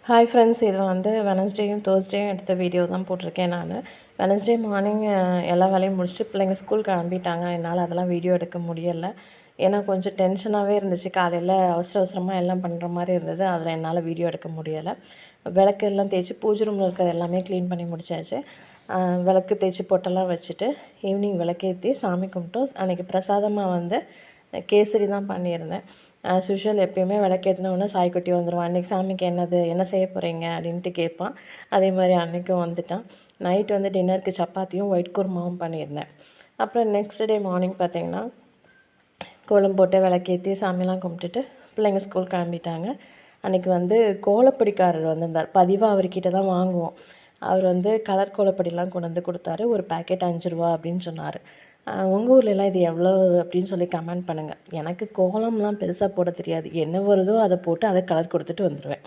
Hi friends, இது வந்து வெனஸ்டேயும் தேர்ஸ்டேயும் எடுத்த வீடியோ தான் போட்டிருக்கேன் நான். வெனஸ்டே மார்னிங் எல்லா வேலையும் முடிச்சுட்டு பிள்ளைங்க ஸ்கூல் கிளம்பிட்டாங்க. என்னால் அதெல்லாம் வீடியோ எடுக்க முடியலை. ஏன்னா கொஞ்சம் டென்ஷனாகவே இருந்துச்சு. காலையில் அவசர அவசரமாக எல்லாம் பண்ணுற மாதிரி இருந்தது. அதில் என்னால் வீடியோ எடுக்க முடியலை. விளக்கு எல்லாம் தேய்ச்சி பூஜை ரூமில் இருக்கிறது எல்லாமே க்ளீன் பண்ணி முடிச்சாச்சு. விளக்கு தேய்ச்சி பொட்டெல்லாம் வச்சுட்டு ஈவினிங் விளக்கேற்றி சாமி கும்பிட்டோம். அன்றைக்கி பிரசாதமாக வந்து கேசரி தான் பண்ணியிருந்தேன். ஆஸ் யூஷுவல் எப்பயுமே விளக்கேற்றினோடனே சாய்க்குட்டி வந்துடுவான். அன்றைக்கி சாமிக்கு என்ன செய்ய போகிறீங்க அப்படின்ட்டு கேட்பான். அதே மாதிரி அன்றைக்கும் வந்துட்டான். நைட் வந்து டின்னருக்கு சப்பாத்தியும் ஒயிட் குருமாவும் பண்ணியிருந்தேன். அப்புறம் நெக்ஸ்ட் டே மார்னிங் பார்த்திங்கன்னா கோலம் போட்டு விளக்கேற்றி சாமியெல்லாம் கும்பிட்டுட்டு பிள்ளைங்க ஸ்கூல் கிளம்பிட்டாங்க. அன்றைக்கி வந்து கோலப்பொடிக்காரர் வந்திருந்தார். பதிவாக அவர்கிட்ட தான் வாங்குவோம். அவர் வந்து கலர் கோலப்பொடிலாம் கொண்டு வந்து கொடுத்தாரு. ஒரு பேக்கெட் 5 ரூபா அப்படின்னு சொன்னார். உங்கள் ஊர்லலாம் இது எவ்வளோ அப்படின்னு சொல்லி கமெண்ட் பண்ணுங்கள். எனக்கு கோலம்லாம் பெருசாக போட தெரியாது. என்ன வருதோ அதை போட்டு அதை கலர் கொடுத்துட்டு வந்துடுவேன்.